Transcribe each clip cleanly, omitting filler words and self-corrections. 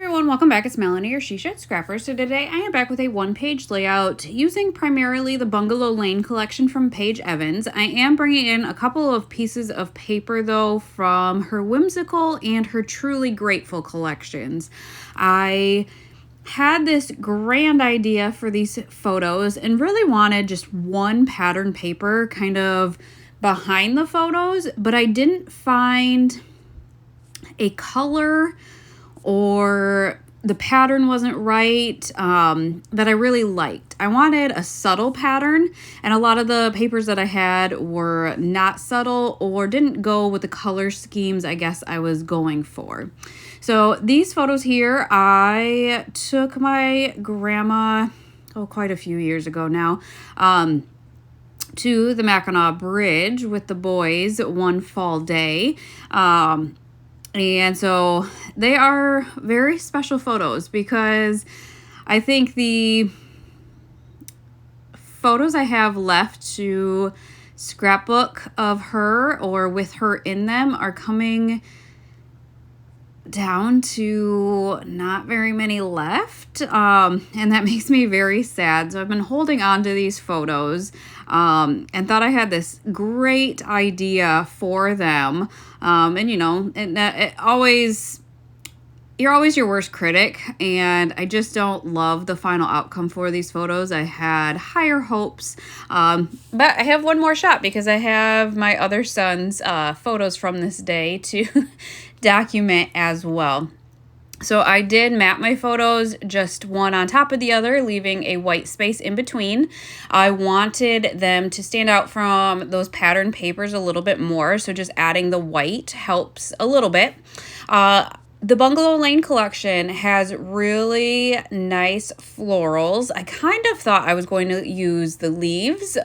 Everyone, welcome back. It's Melanie, your She Shed Scrapper. So today I am back with a one-page layout using primarily the Bungalow Lane Collection from Paige Evans. I am bringing in a couple of pieces of paper though from her Whimsical and her Truly Grateful collections. I had this grand idea for these photos and really wanted just one pattern paper kind of behind the photos, but I didn't find a color or the pattern wasn't right that I really liked. I wanted a subtle pattern, and a lot of the papers that I had were not subtle or didn't go with the color schemes I guess I was going for. So these photos here, I took my grandma, quite a few years ago now, to the Mackinac Bridge with the boys one fall day. And so they are very special photos because I think the photos I have left to scrapbook of her or with her in them are coming down to not very many left, and that makes me very sad. So I've been holding on to these photos and thought I had this great idea for them, and you know, you're always your worst critic, and I just don't love the final outcome for these photos. I had higher hopes, but I have one more shot because I have my other son's photos from this day to document as well. So I did map my photos just one on top of the other, leaving a white space in between. I wanted them to stand out from those pattern papers a little bit more, so just adding the white helps a little bit. The Bungalow Lane Collection has really nice florals. I kind of thought I was going to use the leaves,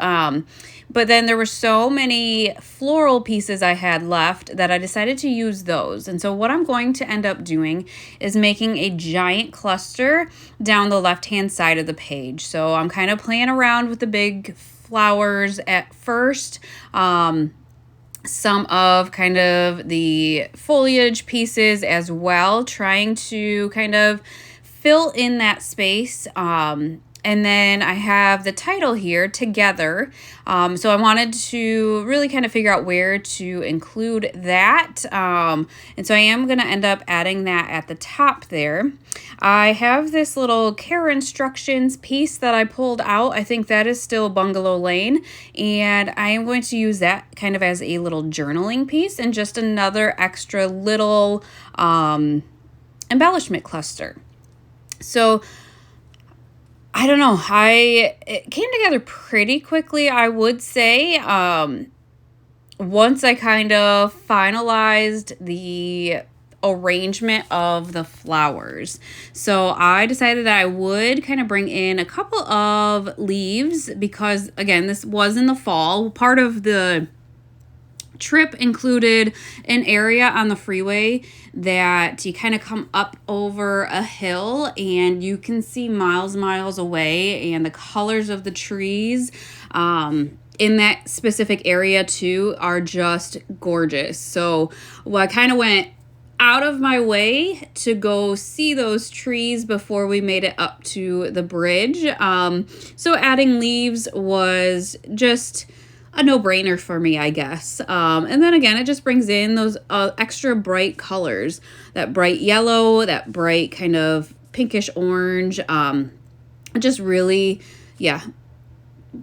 but then there were so many floral pieces I had left that I decided to use those. And so what I'm going to end up doing is making a giant cluster down the left-hand side of the page. So I'm kind of playing around with the big flowers at first. Some of kind of the foliage pieces as well, trying to kind of fill in that space. And then I have the title here, Together. So I wanted to really kind of figure out where to include that. And so I am going to end up adding that at the top there. I have this little care instructions piece that I pulled out. I think that is still Bungalow Lane. And I am going to use that kind of as a little journaling piece and just another extra little embellishment cluster. So I don't know. It came together pretty quickly, I would say. Once I kind of finalized the arrangement of the flowers. So I decided that I would kind of bring in a couple of leaves because, again, this was in the fall. Part of the trip included an area on the freeway that you kind of come up over a hill and you can see miles away, and the colors of the trees in that specific area too are just gorgeous. So I kind of went out of my way to go see those trees before we made it up to the bridge. So adding leaves was just a no-brainer for me, I guess. And then again, it just brings in those extra bright colors, that bright yellow, that bright kind of pinkish orange. Just really,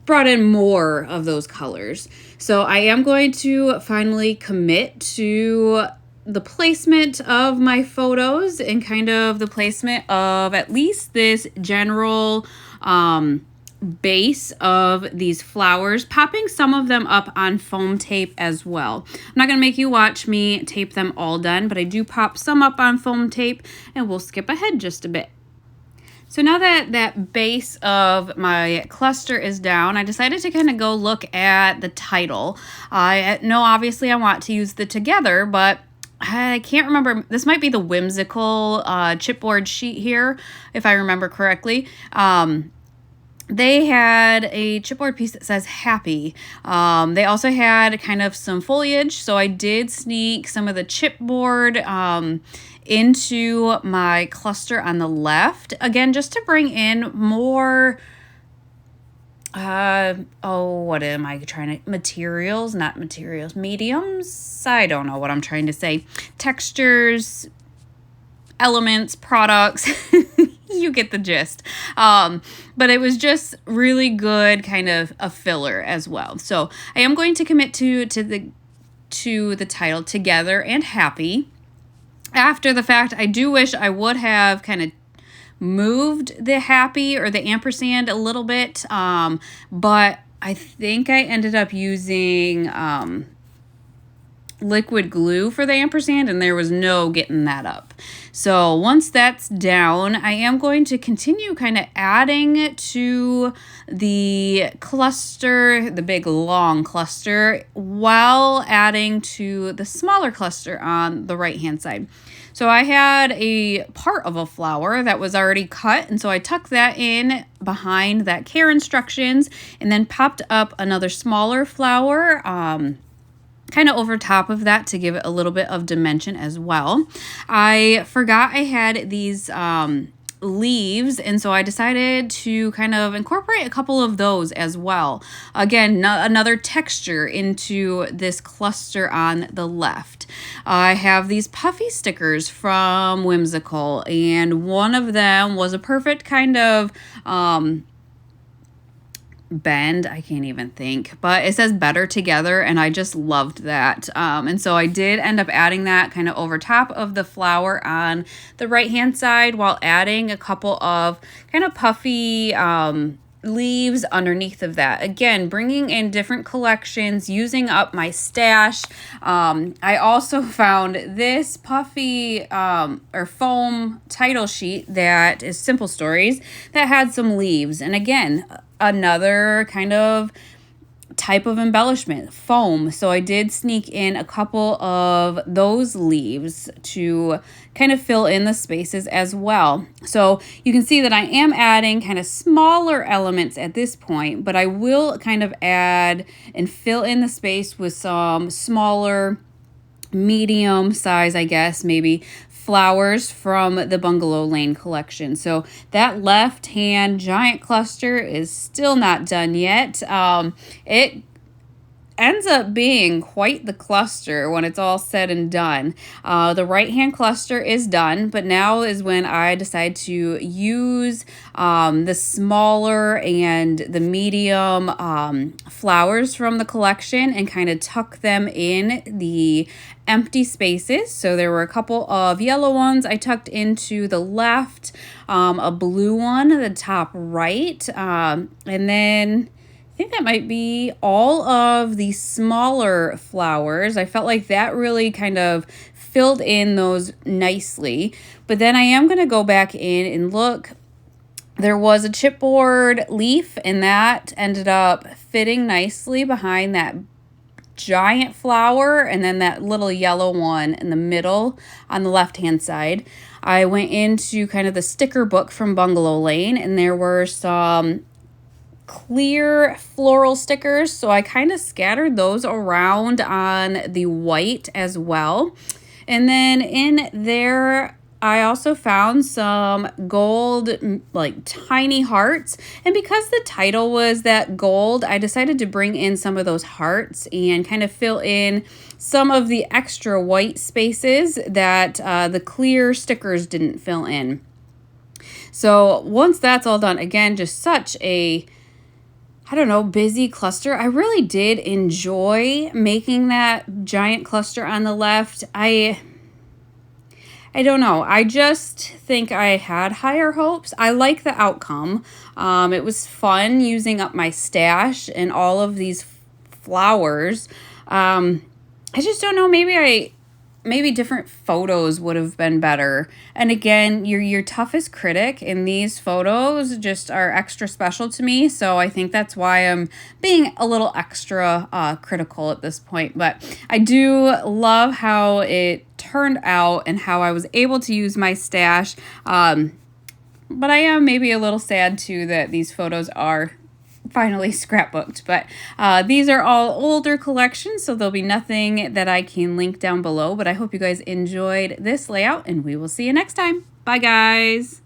brought in more of those colors. So I am going to finally commit to the placement of my photos and kind of the placement of at least this general base of these flowers, popping some of them up on foam tape as well. I'm not going to make you watch me tape them all done, but I do pop some up on foam tape, and we'll skip ahead just a bit. So now that that base of my cluster is down, I decided to kind of go look at the title. I know obviously I want to use the Together, but I can't remember. This might be the Whimsical chipboard sheet here, if I remember correctly. they had a chipboard piece that says happy. They also had kind of some foliage, so I did sneak some of the chipboard into my cluster on the left, again just to bring in more what am I trying to, materials, not materials, mediums, I don't know what I'm trying to say, textures, elements, products. You get the gist. But it was just really good, kind of a filler as well. So I am going to commit to the title Together and Happy. After the fact, I do wish I would have kind of moved the happy or the ampersand a little bit, but I think I ended up using liquid glue for the ampersand, and there was no getting that up. So once that's down, I am going to continue kind of adding to the cluster, the big long cluster, while adding to the smaller cluster on the right hand side. So I had a part of a flower that was already cut, and so I tucked that in behind that care instructions, and then popped up another smaller flower kind of over top of that to give it a little bit of dimension as well. I forgot I had these leaves, and so I decided to kind of incorporate a couple of those as well. Again, another texture into this cluster on the left. I have these puffy stickers from Whimsical, and one of them was a perfect kind of bend, I can't even think, but it says better together, and I just loved that. And so I did end up adding that kind of over top of the flower on the right hand side, while adding a couple of kind of puffy leaves underneath of that. Again, bringing in different collections, using up my stash. I also found this puffy or foam title sheet that is Simple Stories that had some leaves, and again, another kind of type of embellishment, foam. So I did sneak in a couple of those leaves to kind of fill in the spaces as well. So you can see that I am adding kind of smaller elements at this point, but I will kind of add and fill in the space with some smaller, medium size, I guess, maybe flowers from the Bungalow Lane Collection. So that left hand giant cluster is still not done yet. It ends up being quite the cluster when it's all said and done. The right hand cluster is done, but now is when I decide to use the smaller and the medium flowers from the collection and kind of tuck them in the empty spaces. So there were a couple of yellow ones I tucked into the left, a blue one at the top right, and then I think that might be all of the smaller flowers. I felt like that really kind of filled in those nicely. But then I am going to go back in and look. There was a chipboard leaf, and that ended up fitting nicely behind that giant flower, and then that little yellow one in the middle on the left hand side. I went into kind of the sticker book from Bungalow Lane, and there were some clear floral stickers, so I kind of scattered those around on the white as well. And then in there I also found some gold, like tiny hearts, and because the title was that gold, I decided to bring in some of those hearts and kind of fill in some of the extra white spaces that the clear stickers didn't fill in. So once that's all done, again, just such a, I don't know, busy cluster. I really did enjoy making that giant cluster on the left. I don't know. I just think I had higher hopes. I like the outcome. It was fun using up my stash and all of these flowers. I just don't know. Maybe different photos would have been better. And again, your toughest critic in these photos just are extra special to me. So I think that's why I'm being a little extra critical at this point. But I do love how it turned out and how I was able to use my stash. but I am maybe a little sad too that these photos are finally scrapbooked. But these are all older collections, so there'll be nothing that I can link down below. But I hope you guys enjoyed this layout, and we will see you next time. Bye, guys.